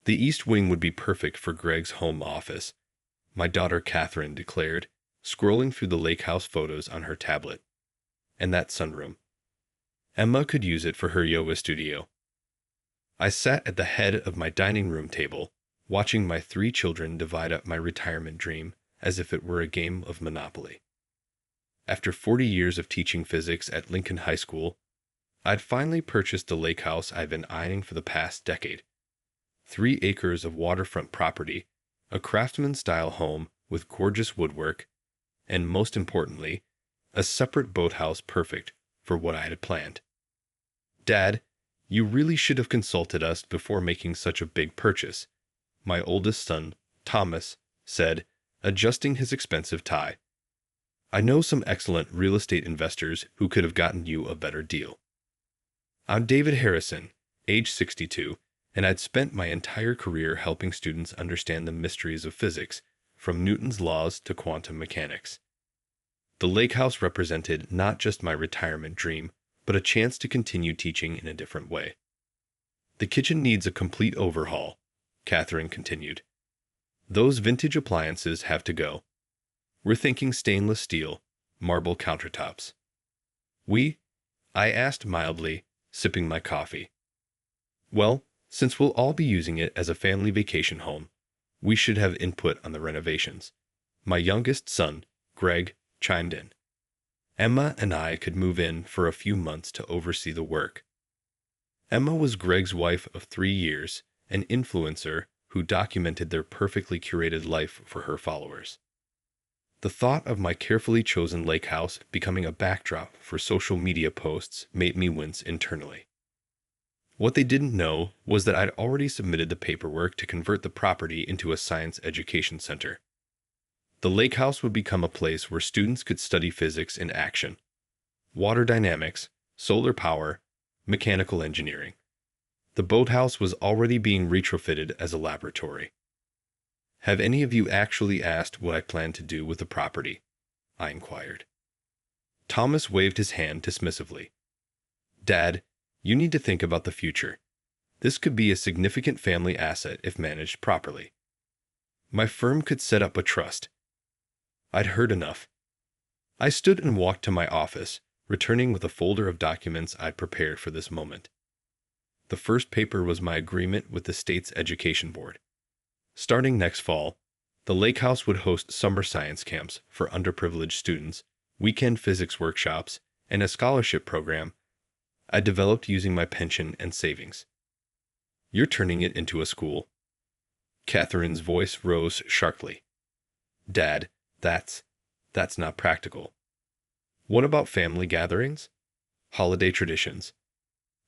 The East Wing would be perfect for Greg's home office, my daughter Catherine declared, scrolling through the Lakehouse photos on her tablet. And that sunroom. Emma could use it for her yoga studio. I sat at the head of my dining room table, watching my 3 children divide up my retirement dream as if it were a game of Monopoly. After 40 years of teaching physics at Lincoln High School, I'd finally purchased the lake house I've been eyeing for the past decade. 3 acres of waterfront property, a craftsman-style home with gorgeous woodwork, and most importantly, a separate boathouse perfect for what I had planned. Dad, you really should have consulted us before making such a big purchase, my oldest son, Thomas, said, adjusting his expensive tie. I know some excellent real estate investors who could have gotten you a better deal. I'm David Harrison, age 62, and I'd spent my entire career helping students understand the mysteries of physics, from Newton's laws to quantum mechanics. The lake house represented not just my retirement dream, but a chance to continue teaching in a different way. The kitchen needs a complete overhaul, Catherine continued. Those vintage appliances have to go. We're thinking stainless steel, marble countertops. I asked mildly, sipping my coffee. Well, since we'll all be using it as a family vacation home, we should have input on the renovations. My youngest son, Greg, chimed in. Emma and I could move in for a few months to oversee the work. Emma was Greg's wife of 3 years, an influencer who documented their perfectly curated life for her followers. The thought of my carefully chosen lake house becoming a backdrop for social media posts made me wince internally. What they didn't know was that I'd already submitted the paperwork to convert the property into a science education center. The lake house would become a place where students could study physics in action: water dynamics, solar power, mechanical engineering. The boathouse was already being retrofitted as a laboratory. Have any of you actually asked what I plan to do with the property? I inquired. Thomas waved his hand dismissively. Dad, you need to think about the future. This could be a significant family asset if managed properly. My firm could set up a trust. I'd heard enough. I stood and walked to my office, returning with a folder of documents I'd prepared for this moment. The first paper was my agreement with the state's education board. Starting next fall, the lake house would host summer science camps for underprivileged students, weekend physics workshops, and a scholarship program I developed using my pension and savings. You're turning it into a school. Catherine's voice rose sharply. Dad, that's not practical. What about family gatherings? Holiday traditions?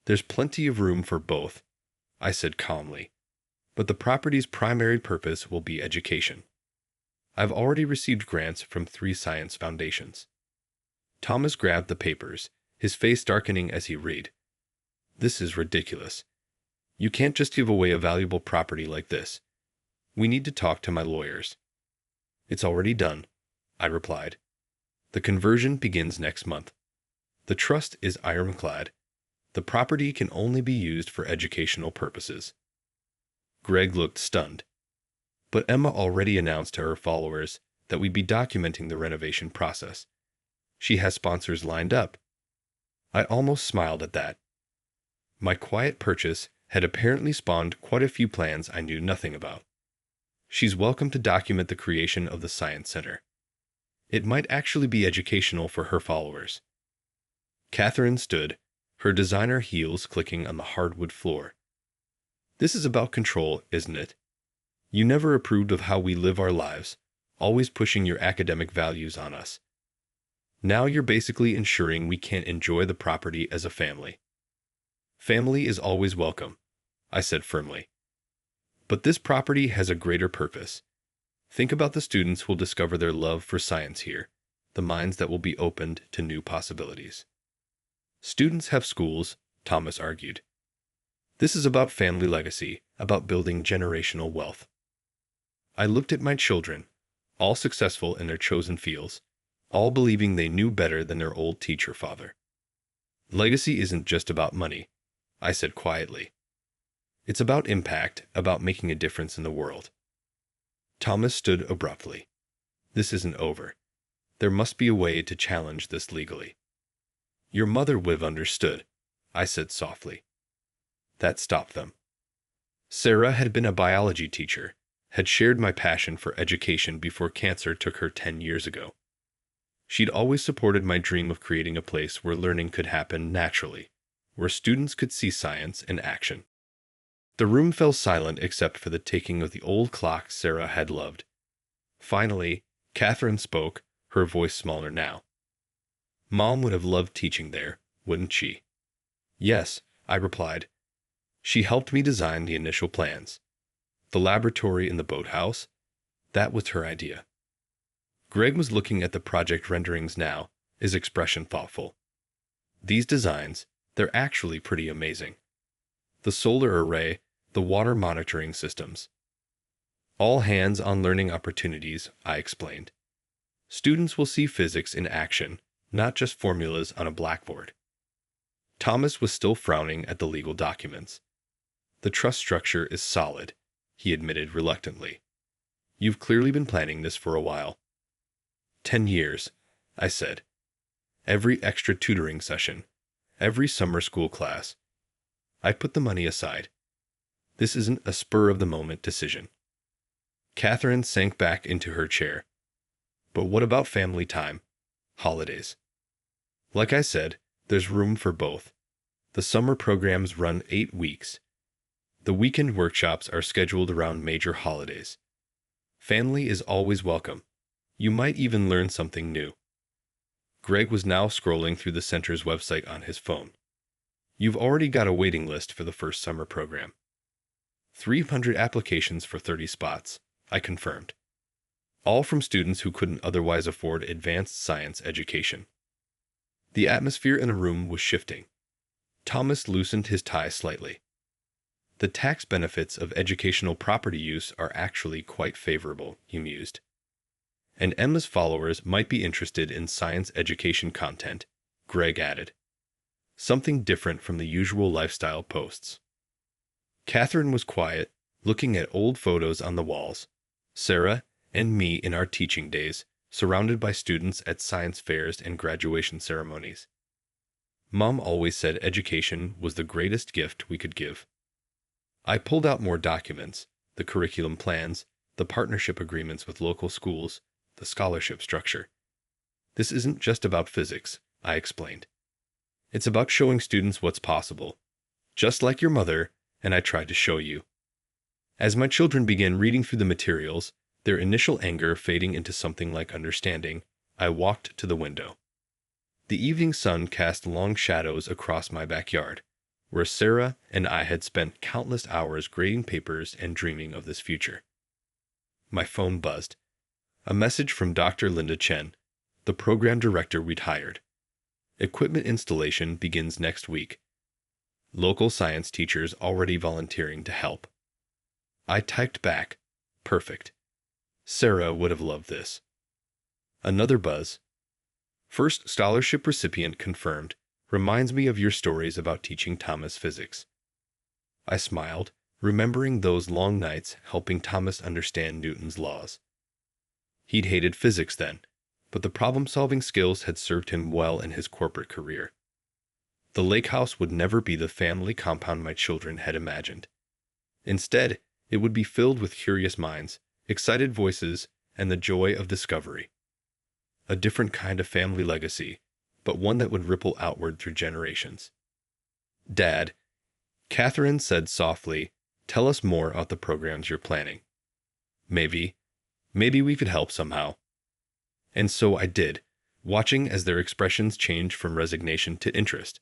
There's plenty of room for both, I said calmly. But the property's primary purpose will be education. I've already received grants from 3 science foundations. Thomas grabbed the papers, his face darkening as he read. This is ridiculous. You can't just give away a valuable property like this. We need to talk to my lawyers. It's already done, I replied. The conversion begins next month. The trust is ironclad. The property can only be used for educational purposes. Greg looked stunned. But Emma already announced to her followers that we'd be documenting the renovation process. She has sponsors lined up. I almost smiled at that. My quiet purchase had apparently spawned quite a few plans I knew nothing about. She's welcome to document the creation of the Science Center. It might actually be educational for her followers. Catherine stood, her designer heels clicking on the hardwood floor. This is about control, isn't it? You never approved of how we live our lives, always pushing your academic values on us. Now you're basically ensuring we can't enjoy the property as a family. Family is always welcome, I said firmly. But this property has a greater purpose. Think about the students who'll discover their love for science here, the minds that will be opened to new possibilities. Students have schools, Thomas argued. This is about family legacy, about building generational wealth. I looked at my children, all successful in their chosen fields, all believing they knew better than their old teacher father. Legacy isn't just about money, I said quietly. It's about impact, about making a difference in the world. Thomas stood abruptly. This isn't over. There must be a way to challenge this legally. Your mother would have understood, I said softly. That stopped them. Sarah had been a biology teacher, had shared my passion for education before cancer took her 10 years ago. She'd always supported my dream of creating a place where learning could happen naturally, where students could see science in action. The room fell silent except for the ticking of the old clock Sarah had loved. Finally, Catherine spoke, her voice smaller now. Mom would have loved teaching there, wouldn't she? Yes, I replied. She helped me design the initial plans. The laboratory in the boathouse, that was her idea. Greg was looking at the project renderings now, his expression thoughtful. These designs, they're actually pretty amazing. The solar array, the water monitoring systems. All hands on learning opportunities, I explained. Students will see physics in action, not just formulas on a blackboard. Thomas was still frowning at the legal documents. The trust structure is solid, he admitted reluctantly. You've clearly been planning this for a while. 10 years, I said. Every extra tutoring session, every summer school class. I put the money aside. This isn't a spur-of-the-moment decision. Catherine sank back into her chair. But what about family time? Holidays? Like I said, there's room for both. The summer programs run 8 weeks. The weekend workshops are scheduled around major holidays. Family is always welcome. You might even learn something new. Greg was now scrolling through the center's website on his phone. You've already got a waiting list for the first summer program. 300 applications for 30 spots, I confirmed. All from students who couldn't otherwise afford advanced science education. The atmosphere in the room was shifting. Thomas loosened his tie slightly. The tax benefits of educational property use are actually quite favorable, he mused. And Emma's followers might be interested in science education content, Greg added. Something different from the usual lifestyle posts. Catherine was quiet, looking at old photos on the walls. Sarah and me in our teaching days, surrounded by students at science fairs and graduation ceremonies. Mom always said education was the greatest gift we could give. I pulled out more documents, the curriculum plans, the partnership agreements with local schools, the scholarship structure. This isn't just about physics, I explained. It's about showing students what's possible, just like your mother and I tried to show you. As my children began reading through the materials, their initial anger fading into something like understanding, I walked to the window. The evening sun cast long shadows across my backyard, where Sarah and I had spent countless hours grading papers and dreaming of this future. My phone buzzed. A message from Dr. Linda Chen, the program director we'd hired. Equipment installation begins next week. Local science teachers already volunteering to help. I typed back, perfect. Sarah would have loved this. Another buzz. First scholarship recipient confirmed. Reminds me of your stories about teaching Thomas physics. I smiled, remembering those long nights helping Thomas understand Newton's laws. He'd hated physics then, but the problem-solving skills had served him well in his corporate career. The Lakehouse would never be the family compound my children had imagined. Instead, it would be filled with curious minds, excited voices, and the joy of discovery. A different kind of family legacy, but one that would ripple outward through generations. Dad, Catherine said softly, tell us more about the programs you're planning. Maybe we could help somehow. And so I did, watching as their expressions changed from resignation to interest.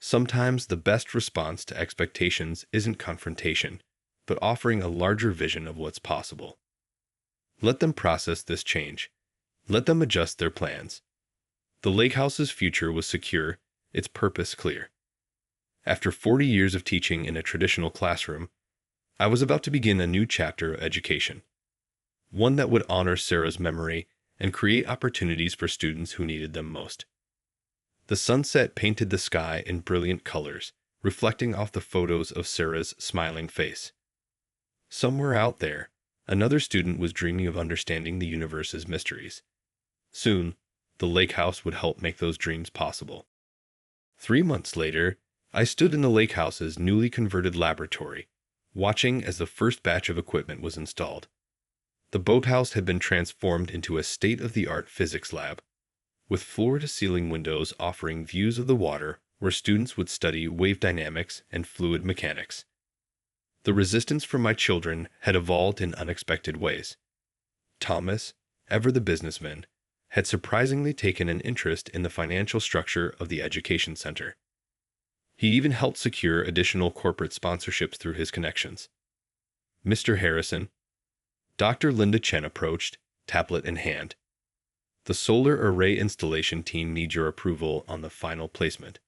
Sometimes the best response to expectations isn't confrontation, but offering a larger vision of what's possible. Let them process this change. Let them adjust their plans. The Lakehouse's future was secure, its purpose clear. After 40 years of teaching in a traditional classroom, I was about to begin a new chapter of education. One that would honor Sarah's memory and create opportunities for students who needed them most. The sunset painted the sky in brilliant colors, reflecting off the photos of Sarah's smiling face. Somewhere out there, another student was dreaming of understanding the universe's mysteries. Soon, the Lakehouse would help make those dreams possible. 3 months later, I stood in the Lakehouse's newly converted laboratory, watching as the first batch of equipment was installed. The boathouse had been transformed into a state-of-the-art physics lab, with floor-to-ceiling windows offering views of the water where students would study wave dynamics and fluid mechanics. The resistance from my children had evolved in unexpected ways. Thomas, ever the businessman, had surprisingly taken an interest in the financial structure of the education center. He even helped secure additional corporate sponsorships through his connections. Mr. Harrison, Dr. Linda Chen approached, tablet in hand. The solar array installation team needs your approval on the final placement.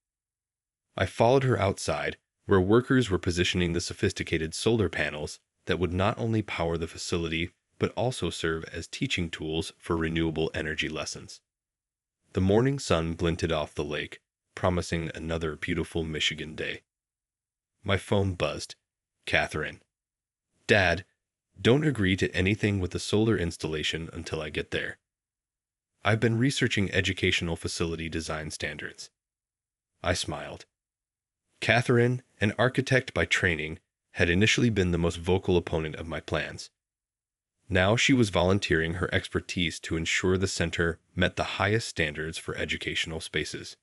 I followed her outside, where workers were positioning the sophisticated solar panels that would not only power the facility but also serve as teaching tools for renewable energy lessons. The morning sun glinted off the lake, promising another beautiful Michigan day. My phone buzzed. Catherine. Dad, don't agree to anything with the solar installation until I get there. I've been researching educational facility design standards. I smiled. Catherine, an architect by training, had initially been the most vocal opponent of my plans. Now she was volunteering her expertise to ensure the center met the highest standards for educational spaces.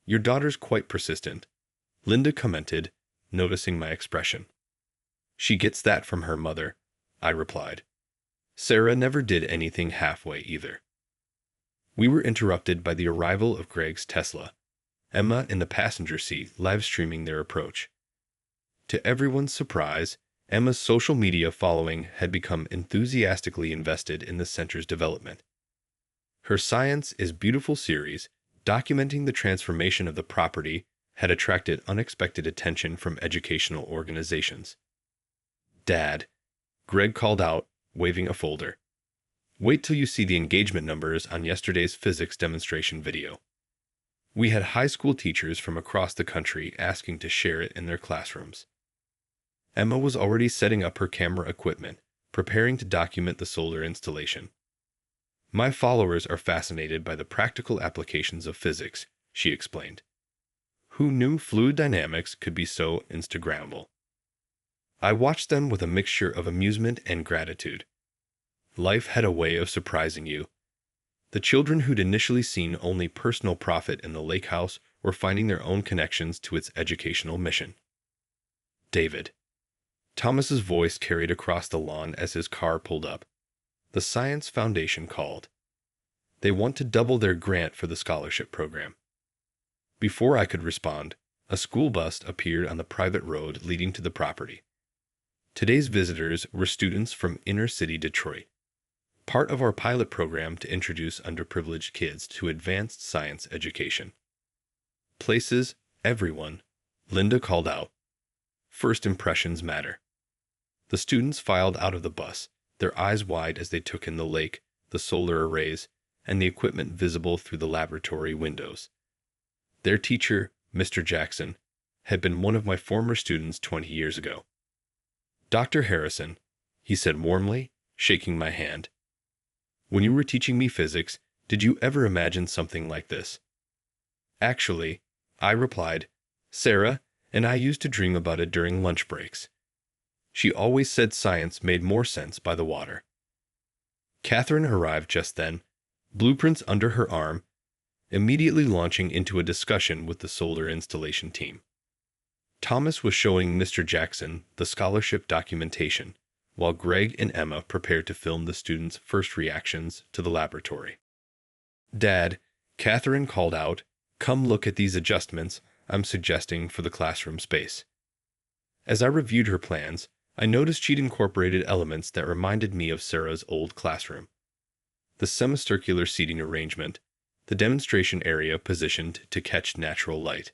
Your daughter's quite persistent, Linda commented, noticing my expression. She gets that from her mother, I replied. Sarah never did anything halfway either. We were interrupted by the arrival of Greg's Tesla, Emma in the passenger seat live streaming their approach. To everyone's surprise, Emma's social media following had become enthusiastically invested in the center's development. Her Science is Beautiful series, documenting the transformation of the property, had attracted unexpected attention from educational organizations. Dad, Greg called out, waving a folder. Wait till you see the engagement numbers on yesterday's physics demonstration video. We had high school teachers from across the country asking to share it in their classrooms. Emma was already setting up her camera equipment, preparing to document the solar installation. My followers are fascinated by the practical applications of physics, she explained. Who knew fluid dynamics could be so Instagrammable? I watched them with a mixture of amusement and gratitude. Life had a way of surprising you. The children who'd initially seen only personal profit in the Lakehouse were finding their own connections to its educational mission. David. Thomas's voice carried across the lawn as his car pulled up. The Science Foundation called. They want to double their grant for the scholarship program. Before I could respond, a school bus appeared on the private road leading to the property. Today's visitors were students from inner-city Detroit, part of our pilot program to introduce underprivileged kids to advanced science education. Places, everyone, Linda called out. First impressions matter. The students filed out of the bus, their eyes wide as they took in the lake, the solar arrays, and the equipment visible through the laboratory windows. Their teacher, Mr. Jackson, had been one of my former students 20 years ago. Dr. Harrison, he said warmly, shaking my hand. When you were teaching me physics, did you ever imagine something like this? Actually, I replied, Sarah and I used to dream about it during lunch breaks. She always said science made more sense by the water. Catherine arrived just then, blueprints under her arm, immediately launching into a discussion with the solar installation team. Thomas was showing Mr. Jackson the scholarship documentation, while Greg and Emma prepared to film the students' first reactions to the laboratory. Dad, Catherine called out, come look at these adjustments I'm suggesting for the classroom space. As I reviewed her plans, I noticed she'd incorporated elements that reminded me of Sarah's old classroom. The semicircular seating arrangement, the demonstration area positioned to catch natural light.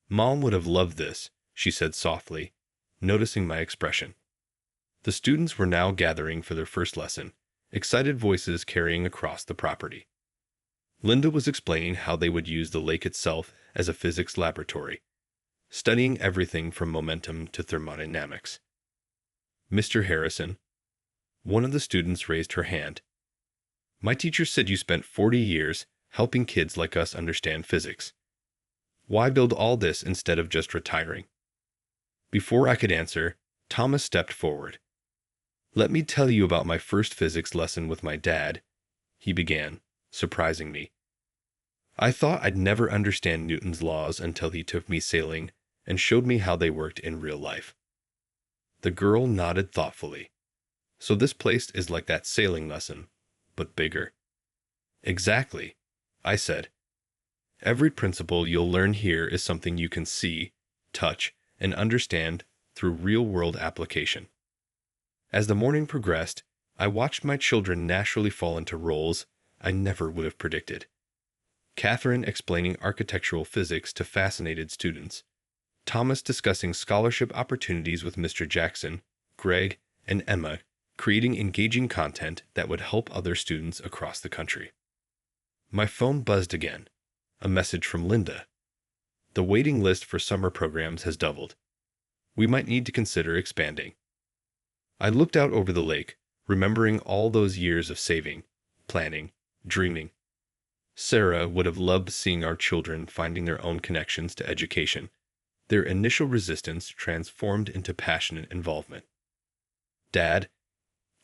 Mom would have loved this, she said softly, noticing my expression. The students were now gathering for their first lesson, excited voices carrying across the property. Linda was explaining how they would use the lake itself as a physics laboratory. studying everything from momentum to thermodynamics. Mr. Harrison, one of the students raised her hand. My teacher said you spent 40 years helping kids like us understand physics. Why build all this instead of just retiring? Before I could answer, Thomas stepped forward. Let me tell you about my first physics lesson with my dad, he began, surprising me. I thought I'd never understand Newton's laws until he took me sailing and showed me how they worked in real life. The girl nodded thoughtfully. So this place is like that sailing lesson, but bigger. Exactly, I said. Every principle you'll learn here is something you can see, touch, and understand through real-world application. As the morning progressed, I watched my children naturally fall into roles I never would have predicted. Catherine explaining architectural physics to fascinated students, Thomas discussing scholarship opportunities with Mr. Jackson, Greg, and Emma, creating engaging content that would help other students across the country. My phone buzzed again. A message from Linda. The waiting list for summer programs has doubled. We might need to consider expanding. I looked out over the lake, remembering all those years of saving, planning, dreaming. Sarah would have loved seeing our children finding their own connections to education, their initial resistance transformed into passionate involvement. Dad,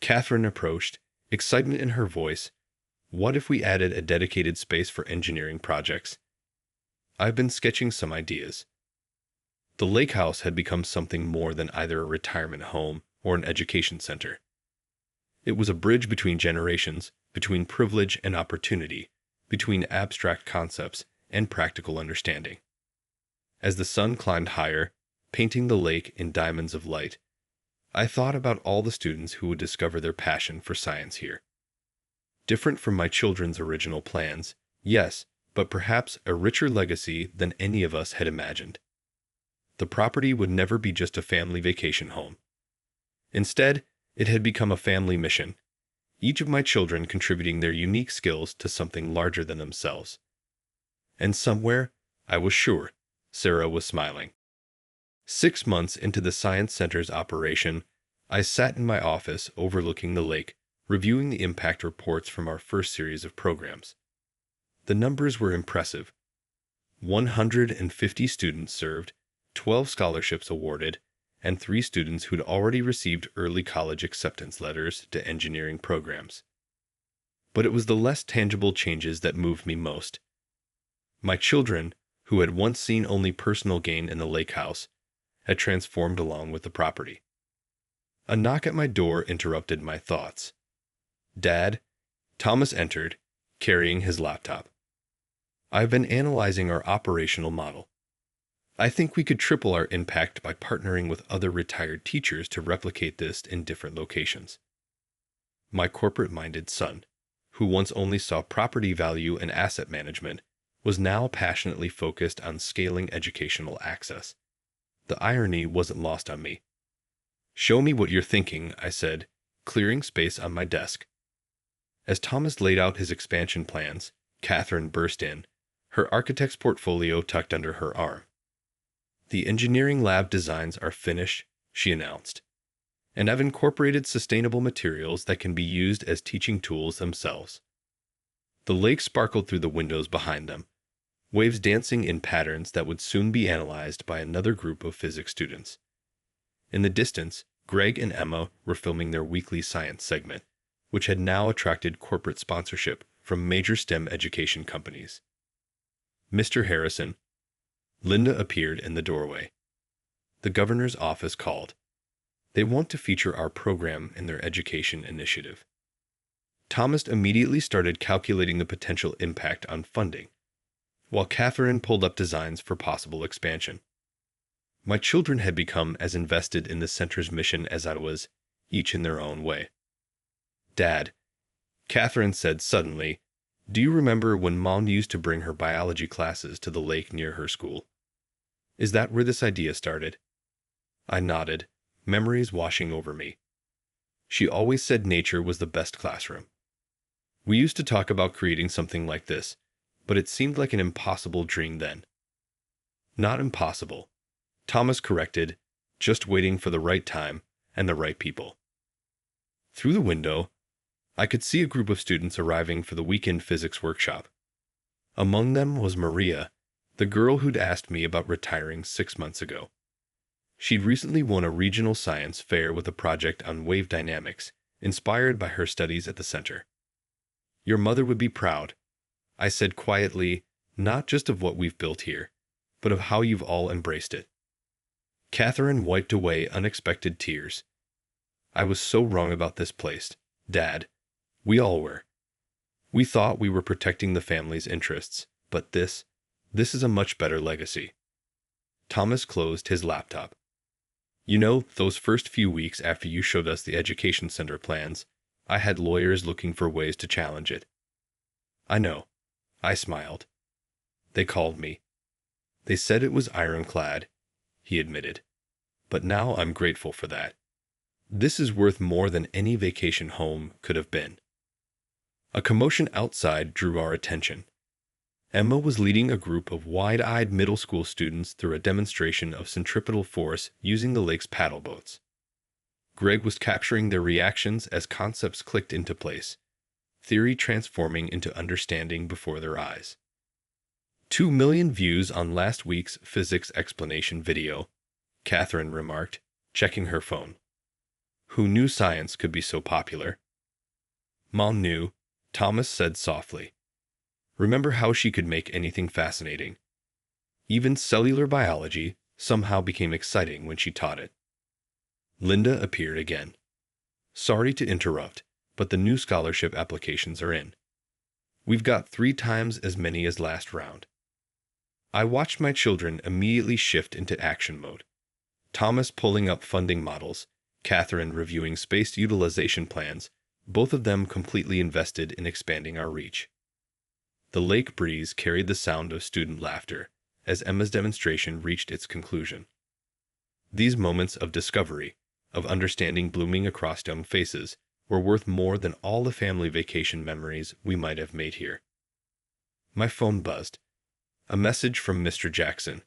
Catherine approached, excitement in her voice. What if we added a dedicated space for engineering projects? I've been sketching some ideas. The Lakehouse had become something more than either a retirement home or an education center. It was a bridge between generations, between privilege and opportunity, between abstract concepts and practical understanding. As the sun climbed higher, painting the lake in diamonds of light, I thought about all the students who would discover their passion for science here. Different from my children's original plans, yes, but perhaps a richer legacy than any of us had imagined. The property would never be just a family vacation home. Instead, it had become a family mission, each of my children contributing their unique skills to something larger than themselves. And somewhere, I was sure, Sarah was smiling. 6 months into the Science Center's operation, I sat in my office overlooking the lake, reviewing the impact reports from our first series of programs. The numbers were impressive. 150 students served, 12 scholarships awarded, and 3 students who'd already received early college acceptance letters to engineering programs. But it was the less tangible changes that moved me most. My children, who had once seen only personal gain in the Lakehouse, had transformed along with the property. A knock at my door interrupted my thoughts. Dad, Thomas entered, carrying his laptop. I've been analyzing our operational model. I think we could triple our impact by partnering with other retired teachers to replicate this in different locations. My corporate-minded son, who once only saw property value and asset management, was now passionately focused on scaling educational access. The irony wasn't lost on me. Show me what you're thinking, I said, clearing space on my desk. As Thomas laid out his expansion plans, Catherine burst in, her architect's portfolio tucked under her arm. The engineering lab designs are finished, she announced, and I've incorporated sustainable materials that can be used as teaching tools themselves. The lake sparkled through the windows behind them, waves dancing in patterns that would soon be analyzed by another group of physics students. In the distance, Greg and Emma were filming their weekly science segment, which had now attracted corporate sponsorship from major STEM education companies. Mr. Harrison. Linda appeared in the doorway. The governor's office called. They want to feature our program in their education initiative. Thomas immediately started calculating the potential impact on funding, while Catherine pulled up designs for possible expansion. My children had become as invested in the center's mission as I was, each in their own way. Dad, Catherine said suddenly, do you remember when Mom used to bring her biology classes to the lake near her school? Is that where this idea started? I nodded, memories washing over me. She always said nature was the best classroom. We used to talk about creating something like this, but it seemed like an impossible dream then. Not impossible, Thomas corrected, just waiting for the right time and the right people. Through the window, I could see a group of students arriving for the weekend physics workshop. Among them was Maria, the girl who'd asked me about retiring 6 months ago. She'd recently won a regional science fair with a project on wave dynamics, inspired by her studies at the center. "Your mother would be proud," I said quietly, "not just of what we've built here, but of how you've all embraced it." Catherine wiped away unexpected tears. "I was so wrong about this place, Dad. We all were. We thought we were protecting the family's interests, but this is a much better legacy." Thomas closed his laptop. "You know, those first few weeks after you showed us the education center plans, I had lawyers looking for ways to challenge it." "I know." I smiled. "They called me. They said it was ironclad," he admitted. "But now I'm grateful for that. This is worth more than any vacation home could have been." A commotion outside drew our attention. Emma was leading a group of wide-eyed middle school students through a demonstration of centripetal force using the lake's paddle boats. Greg was capturing their reactions as concepts clicked into place, theory transforming into understanding before their eyes. 2 million views on last week's physics explanation video, Catherine remarked, checking her phone. "Who knew science could be so popular?" "Mom knew," Thomas said softly. "Remember how she could make anything fascinating? Even cellular biology somehow became exciting when she taught it." Linda appeared again. "Sorry to interrupt, but the new scholarship applications are in. We've got 3 times as many as last round." I watched my children immediately shift into action mode. Thomas pulling up funding models, Catherine reviewing space utilization plans, both of them completely invested in expanding our reach. The lake breeze carried the sound of student laughter as Emma's demonstration reached its conclusion. These moments of discovery, of understanding blooming across young faces, were worth more than all the family vacation memories we might have made here. My phone buzzed. A message from Mr. Jackson.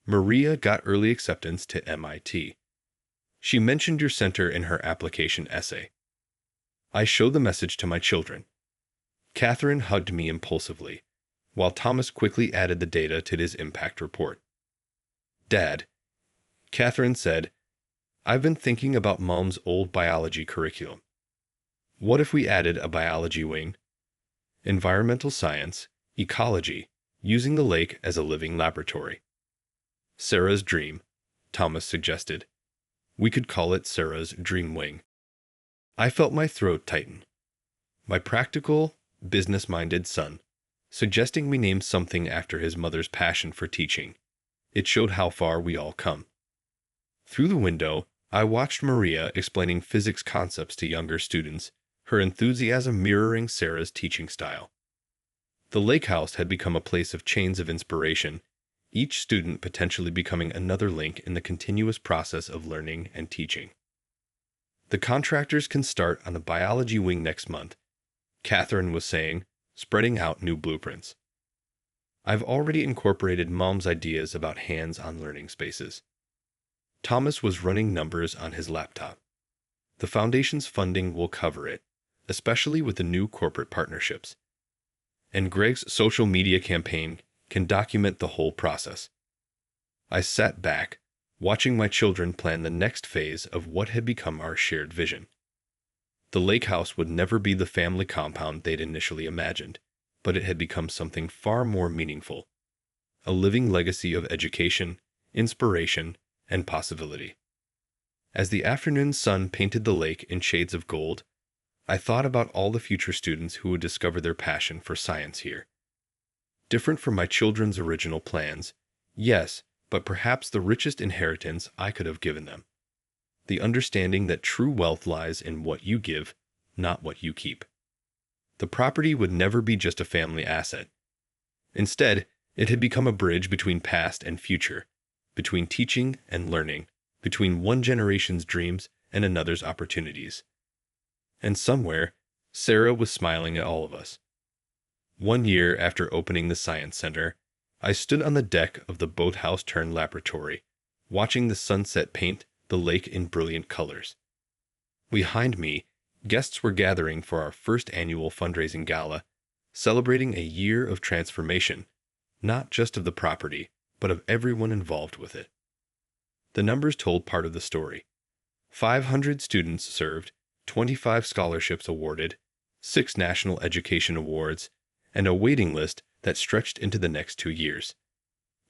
"Maria got early acceptance to MIT. She mentioned your center in her application essay." I showed the message to my children. Catherine hugged me impulsively, while Thomas quickly added the data to his impact report. "Dad," Catherine said, "I've been thinking about Mom's old biology curriculum. What if we added a biology wing? Environmental science, ecology, using the lake as a living laboratory." "Sarah's dream," Thomas suggested. "We could call it Sarah's Dream Wing." I felt my throat tighten. My practical, business-minded son, suggesting we name something after his mother's passion for teaching. It showed how far we all come. Through the window, I watched Maria explaining physics concepts to younger students, her enthusiasm mirroring Sarah's teaching style. The Lakehouse had become a place of chains of inspiration, each student potentially becoming another link in the continuous process of learning and teaching. "The contractors can start on the biology wing next month," Catherine was saying, spreading out new blueprints. "I've already incorporated Mom's ideas about hands-on learning spaces." Thomas was running numbers on his laptop. "The foundation's funding will cover it, especially with the new corporate partnerships. And Greg's social media campaign can document the whole process." I sat back, watching my children plan the next phase of what had become our shared vision. The Lakehouse would never be the family compound they'd initially imagined, but it had become something far more meaningful. A living legacy of education, inspiration, and possibility. As the afternoon sun painted the lake in shades of gold, I thought about all the future students who would discover their passion for science here. Different from my children's original plans, yes, but perhaps the richest inheritance I could have given them. The understanding that true wealth lies in what you give, not what you keep. The property would never be just a family asset. Instead, it had become a bridge between past and future, between teaching and learning, between one generation's dreams and another's opportunities. And somewhere, Sarah was smiling at all of us. One year after opening the Science Center, I stood on the deck of the boathouse-turned laboratory, watching the sunset paint the lake in brilliant colors. Behind me, guests were gathering for our first annual fundraising gala, celebrating a year of transformation, not just of the property, but of everyone involved with it. The numbers told part of the story. 500 students served, 25 scholarships awarded, 6 national education awards, and a waiting list that stretched into the next 2 years.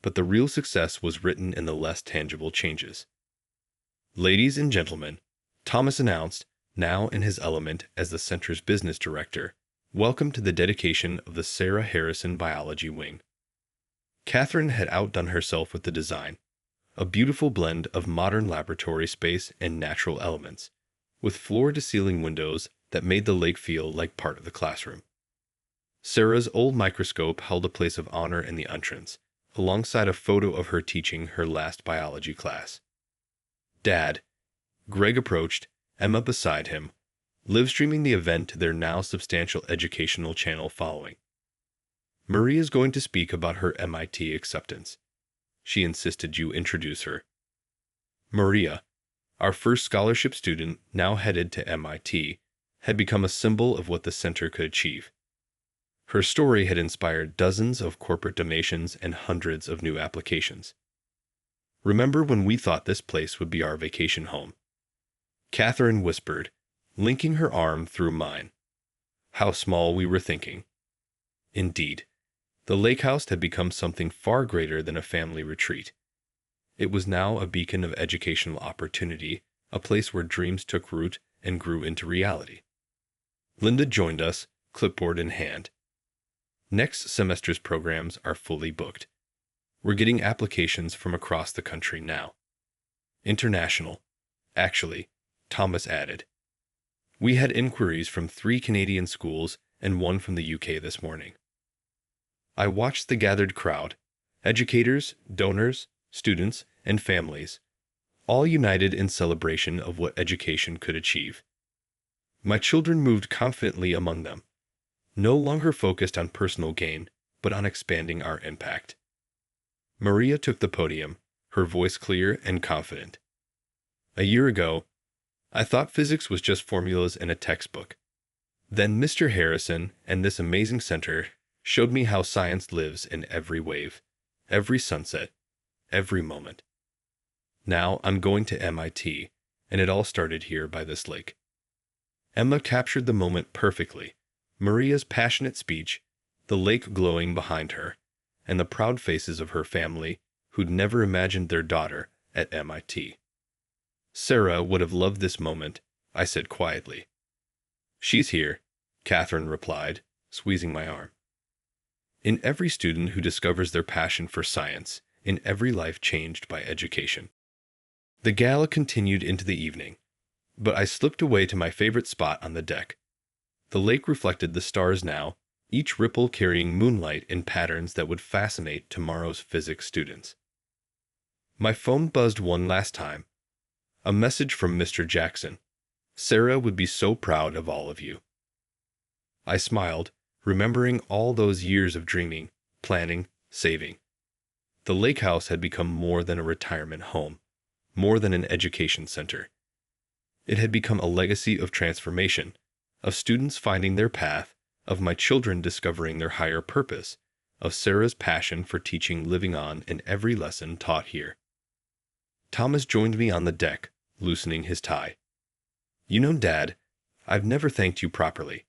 But the real success was written in the less tangible changes. Ladies and gentlemen, Thomas announced, now in his element as the center's business director, welcome to the dedication of the Sarah Harrison Biology Wing. Catherine had outdone herself with the design, a beautiful blend of modern laboratory space and natural elements, with floor-to-ceiling windows that made the lake feel like part of the classroom. Sarah's old microscope held a place of honor in the entrance, alongside a photo of her teaching her last biology class. Dad, Greg approached, Emma beside him, live-streaming the event to their now substantial educational channel following. Maria's going to speak about her MIT acceptance. She insisted you introduce her. Maria, our first scholarship student now headed to MIT, had become a symbol of what the center could achieve. Her story had inspired dozens of corporate donations and hundreds of new applications. Remember when we thought this place would be our vacation home? Catherine whispered, linking her arm through mine. How small we were thinking. Indeed, the Lakehouse had become something far greater than a family retreat. It was now a beacon of educational opportunity, a place where dreams took root and grew into reality. Linda joined us, clipboard in hand. Next semester's programs are fully booked. We're getting applications from across the country now. International. Actually, Thomas added. We had inquiries from 3 Canadian schools and 1 from the UK this morning. I watched the gathered crowd, educators, donors, students, and families, all united in celebration of what education could achieve. My children moved confidently among them, no longer focused on personal gain, but on expanding our impact. Maria took the podium, her voice clear and confident. A year ago, I thought physics was just formulas in a textbook. Then Mr. Harrison and this amazing center showed me how science lives in every wave, every sunset, every moment. Now I'm going to MIT, and it all started here by this lake. Emma captured the moment perfectly. Maria's passionate speech, the lake glowing behind her, and the proud faces of her family who'd never imagined their daughter at MIT. Sarah would have loved this moment, I said quietly. She's here, Catherine replied, squeezing my arm. In every student who discovers their passion for science, in every life changed by education. The gala continued into the evening, but I slipped away to my favorite spot on the deck. The lake reflected the stars now, each ripple carrying moonlight in patterns that would fascinate tomorrow's physics students. My phone buzzed one last time. A message from Mr. Jackson. Sarah would be so proud of all of you. I smiled, remembering all those years of dreaming, planning, saving. The Lakehouse had become more than a retirement home, more than an education center. It had become a legacy of transformation, of students finding their path, of my children discovering their higher purpose, of Sarah's passion for teaching living on in every lesson taught here. Thomas joined me on the deck, loosening his tie. You know, Dad, I've never thanked you properly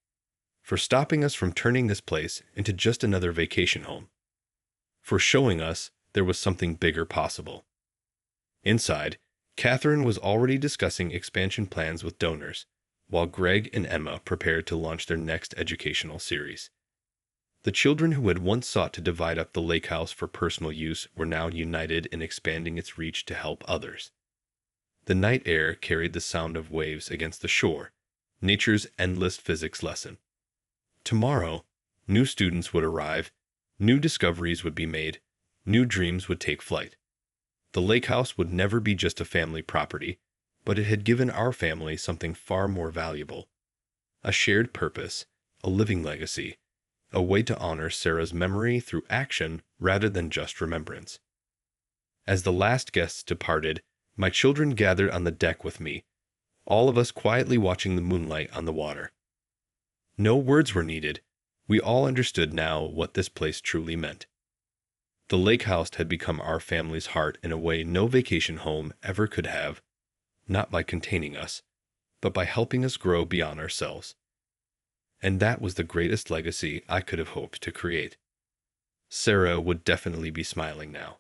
for stopping us from turning this place into just another vacation home, for showing us there was something bigger possible. Inside, Catherine was already discussing expansion plans with donors, while Greg and Emma prepared to launch their next educational series. The children who had once sought to divide up the Lakehouse for personal use were now united in expanding its reach to help others. The night air carried the sound of waves against the shore, nature's endless physics lesson. Tomorrow, new students would arrive, new discoveries would be made, new dreams would take flight. The Lakehouse would never be just a family property, but it had given our family something far more valuable. A shared purpose, a living legacy, a way to honor Sarah's memory through action rather than just remembrance. As the last guests departed, my children gathered on the deck with me, all of us quietly watching the moonlight on the water. No words were needed. We all understood now what this place truly meant. The lake house had become our family's heart in a way no vacation home ever could have, not by containing us, but by helping us grow beyond ourselves. And that was the greatest legacy I could have hoped to create. Sarah would definitely be smiling now.